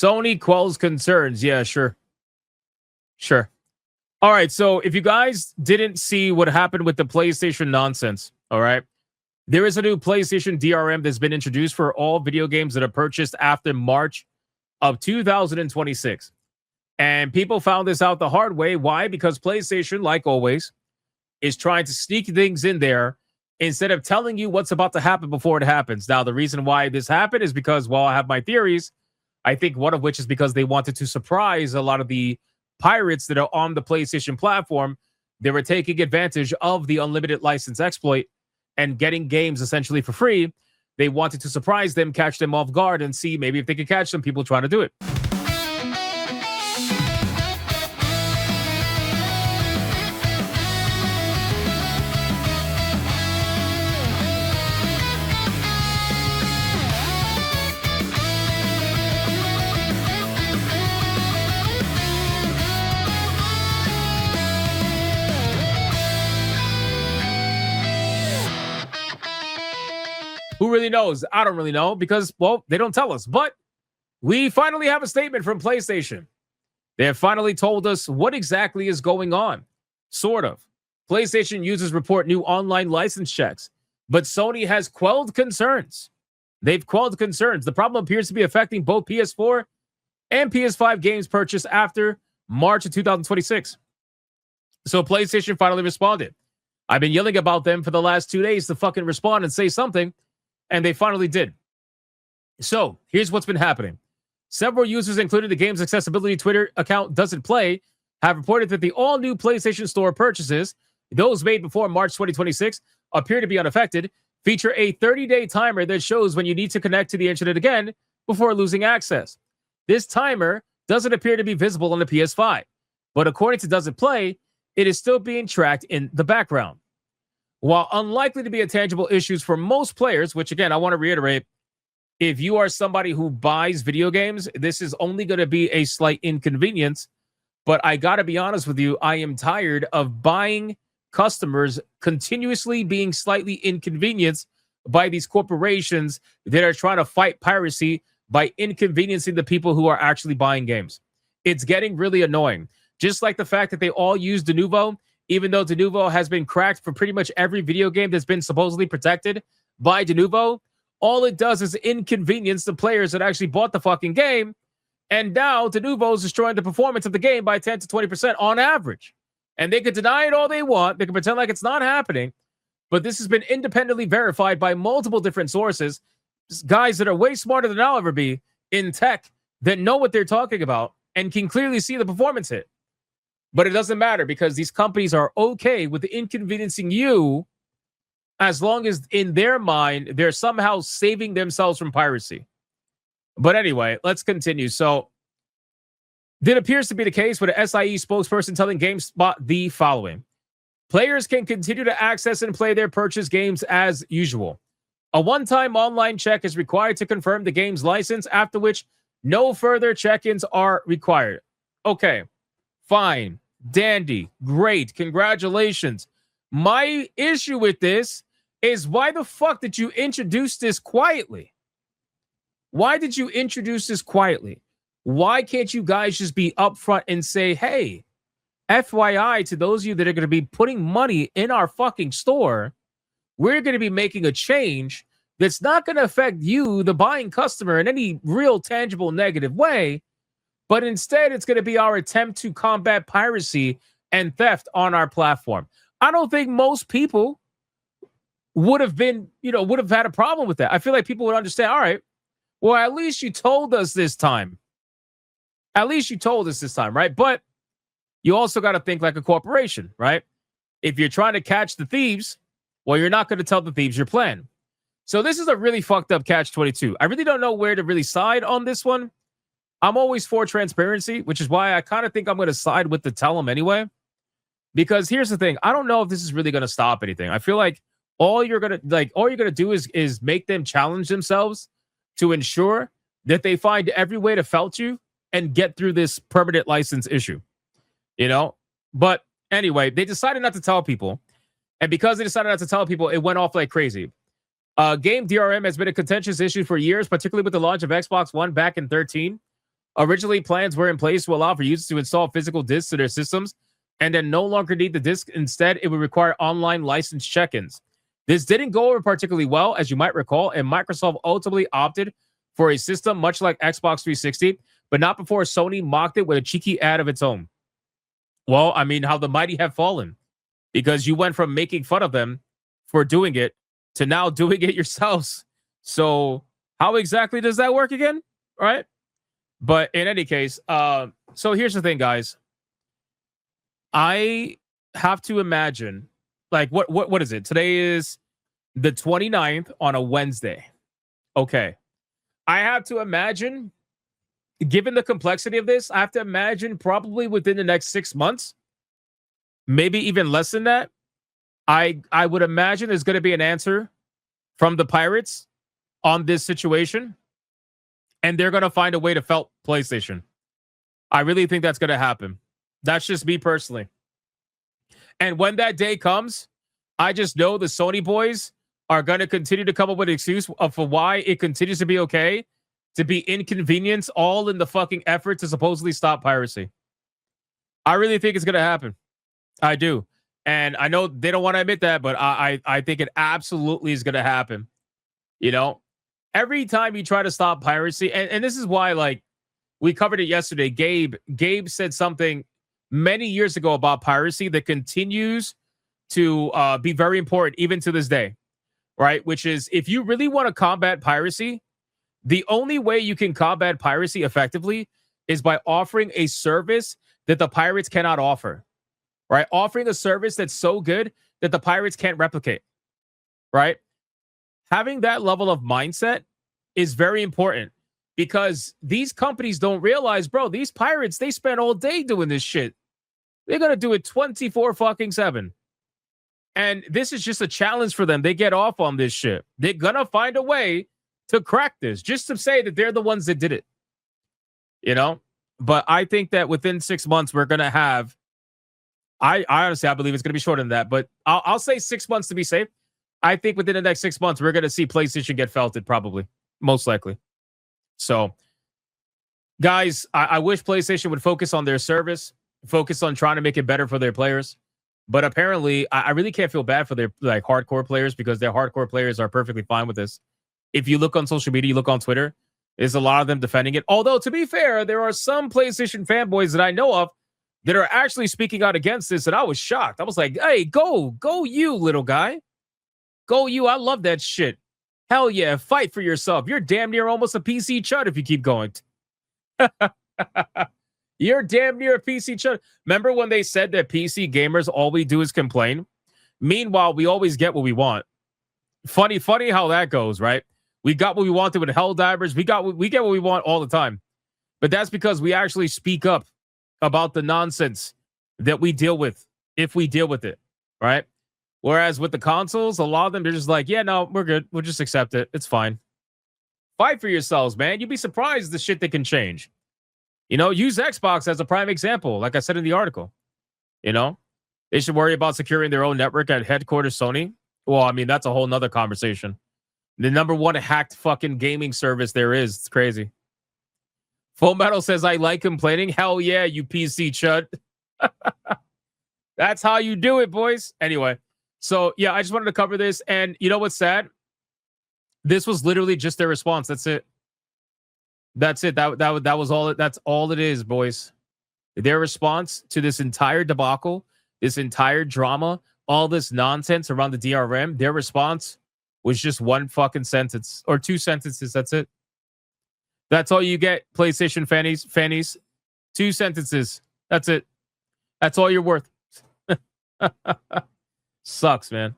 Sony quells concerns. Yeah, sure. Sure. All right. So if you guys didn't see what happened with the PlayStation nonsense, all right, there is a new PlayStation DRM that's been introduced for all video games that are purchased after March of 2026. And people found this out the hard way. Why? Because PlayStation, like always, is trying to sneak things in there instead of telling you what's about to happen before it happens. Now, the reason why this happened is because, well, I have my theories. I think one of which is because they wanted to surprise a lot of the pirates that are on the PlayStation platform. They were taking advantage of the unlimited license exploit and getting games essentially for free. They wanted to surprise them, catch them off guard, and see maybe if they could catch some people trying to do it. Who really knows? I don't really know because, well, they don't tell us. But we finally have a statement from PlayStation. They have finally told us what exactly is going on. Sort of. PlayStation users report new online license checks, but Sony has quelled concerns. They've quelled concerns. The problem appears to be affecting both PS4 and PS5 games purchased after March of 2026. So PlayStation finally responded. I've been yelling about them for the last 2 days to fucking respond and say something. And they finally did. So here's what's been happening. Several users, including the game's accessibility Twitter account Doesn't Play, have reported that the all-new PlayStation Store purchases, those made before March 2026, appear to be unaffected, feature a 30-day timer that shows when you need to connect to the internet again before losing access. This timer doesn't appear to be visible on the PS5, but according to Doesn't Play, it is still being tracked in the background. While unlikely to be a tangible issue for most players, which again, I want to reiterate, if you are somebody who buys video games, this is only going to be a slight inconvenience. But I got to be honest with you, I am tired of buying customers continuously being slightly inconvenienced by these corporations that are trying to fight piracy by inconveniencing the people who are actually buying games. It's getting really annoying. Just like the fact that they all use Denuvo, even though Denuvo has been cracked for pretty much every video game that's been supposedly protected by Denuvo, all it does is inconvenience the players that actually bought the fucking game. And now Denuvo is destroying the performance of the game by 10 to 20% on average. And they could deny it all they want. They can pretend like it's not happening. But this has been independently verified by multiple different sources. Guys that are way smarter than I'll ever be in tech that know what they're talking about and can clearly see the performance hit. But it doesn't matter because these companies are okay with inconveniencing you as long as in their mind, they're somehow saving themselves from piracy. But anyway, let's continue. So that appears to be the case with an SIE spokesperson telling GameSpot the following. Players can continue to access and play their purchased games as usual. A one-time online check is required to confirm the game's license, after which no further check-ins are required. Okay, fine. Dandy. Great. Congratulations. My issue with this is why the fuck did you introduce this quietly? Why did you introduce this quietly? Why can't you guys just be upfront and say, hey, FYI to those of you that are going to be putting money in our fucking store, we're going to be making a change that's not going to affect you, the buying customer, in any real tangible negative way. But instead, it's going to be our attempt to combat piracy and theft on our platform. I don't think most people would have had a problem with that. I feel like people would understand, all right, well, at least you told us this time. At least you told us this time, right? But you also got to think like a corporation, right? If you're trying to catch the thieves, well, you're not going to tell the thieves your plan. So this is a really fucked up catch-22. I really don't know where to really side on this one. I'm always for transparency, which is why I kind of think I'm going to side with the tell them anyway. Because here's the thing. I don't know if this is really going to stop anything. I feel like all you're going to do is make them challenge themselves to ensure that they find every way to felt you and get through this permanent license issue. You know? But anyway, they decided not to tell people. And because they decided not to tell people, it went off like crazy. Game DRM has been a contentious issue for years, particularly with the launch of Xbox One back in 2013. Originally, plans were in place to allow for users to install physical disks to their systems and then no longer need the disk. Instead, it would require online license check-ins. This didn't go over particularly well, as you might recall, and Microsoft ultimately opted for a system much like Xbox 360, but not before Sony mocked it with a cheeky ad of its own. Well, I mean, how the mighty have fallen, because you went from making fun of them for doing it to now doing it yourselves. So how exactly does that work again? Right? But in any case, so here's the thing, guys. I have to imagine, like, what is it? Today is the 29th on a Wednesday. Okay. I have to imagine, given the complexity of this, I have to imagine probably within the next 6 months, maybe even less than that, I would imagine there's going to be an answer from the pirates on this situation, and they're going to find a way to felt PlayStation. I really think that's going to happen. That's just me personally. And when that day comes, I just know the Sony boys are going to continue to come up with an excuse for why it continues to be okay to be inconvenienced, all in the fucking effort to supposedly stop piracy. I really think it's going to happen. I do. And I know they don't want to admit that, but I think it absolutely is going to happen. You know, every time you try to stop piracy, and this is why, like, we covered it yesterday. Gabe said something many years ago about piracy that continues to be very important even to this day, right? Which is, if you really want to combat piracy, the only way you can combat piracy effectively is by offering a service that the pirates cannot offer, right? Offering a service that's so good that the pirates can't replicate, right? Having that level of mindset is very important, because these companies don't realize, bro, these pirates, they spend all day doing this shit. They're going to do it 24/7. And this is just a challenge for them. They get off on this shit. They're going to find a way to crack this, just to say that they're the ones that did it. You know? But I think that within 6 months, we're going to have, I honestly, I believe it's going to be shorter than that, but I'll say 6 months to be safe. I think within the next 6 months, we're going to see PlayStation get felted, probably. Most likely. So, guys, I wish PlayStation would focus on their service, focus on trying to make it better for their players. But apparently, I really can't feel bad for their like hardcore players, because their hardcore players are perfectly fine with this. If you look on social media, you look on Twitter, there's a lot of them defending it. Although, to be fair, there are some PlayStation fanboys that I know of that are actually speaking out against this, and I was shocked. I was like, hey, go you, little guy. Go you. I love that shit. Hell yeah, fight for yourself. You're damn near almost a PC chud if you keep going. You're damn near a PC chud. Remember when they said that PC gamers, all we do is complain? Meanwhile, we always get what we want. Funny how that goes, right? We got what we wanted with Helldivers. We get what we want all the time. But that's because we actually speak up about the nonsense that we deal with, if we deal with it, right? Whereas with the consoles, a lot of them, they're just like, yeah, no, we're good. We'll just accept it. It's fine. Fight for yourselves, man. You'd be surprised the shit that can change. You know, use Xbox as a prime example, like I said in the article. You know, they should worry about securing their own network at headquarters Sony. Well, I mean, that's a whole nother conversation. The number one hacked fucking gaming service there is. It's crazy. Full Metal says, I like complaining. Hell yeah, you PC chud. That's how you do it, boys. Anyway. So, yeah, I just wanted to cover this. And you know what's sad? This was literally just their response. That's it. That's it. That was all. That's all it is, boys. Their response to this entire debacle, this entire drama, all this nonsense around the DRM, their response was just one fucking sentence or two sentences. That's it. That's all you get, PlayStation fannies. 2 sentences. That's it. That's all you're worth. Sucks, man.